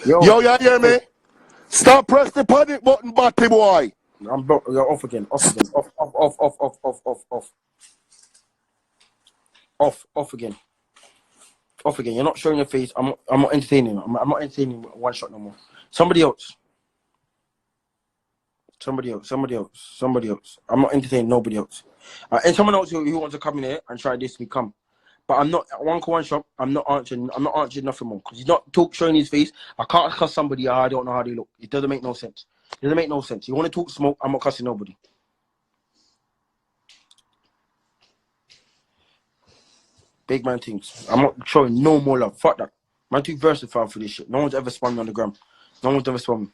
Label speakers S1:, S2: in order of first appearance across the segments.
S1: Yo, you hear me? Stop press the panic button, batty boy.
S2: You're off again. Off again. Off again. Off again. You're not showing your face. I'm not entertaining. I'm not entertaining one shot no more. Somebody else. I'm not entertaining nobody else. And someone else who wants to come in here and try this, we come. But I'm not one shot. I'm not answering nothing more because he's not showing his face. I can't cuss somebody. I don't know how they look. It doesn't make no sense. You want to talk smoke? I'm not cussing nobody. Big man things. I'm not showing no more love. Fuck that. Man too versatile for this shit. No one's ever spun me on the gram. No one's ever spun me.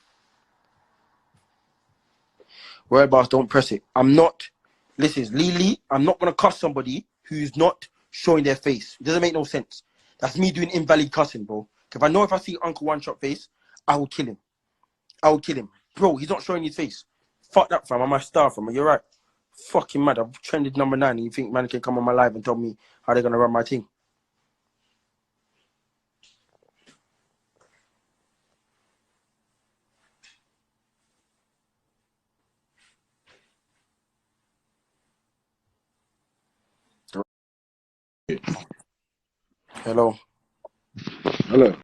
S2: Word boss, don't press it. Listen, Lily, I'm not gonna cuss somebody who's not showing their face. It doesn't make no sense. That's me doing invalid cussing, bro. If I see Uncle One Shot face, I will kill him. Bro, he's not showing his face. Fuck that, fam. I'm a star, fam. You're right. Fucking mad. I've trended number 9 and you think man can come on my live and tell me how they're gonna run my thing. Hello.
S1: Hello.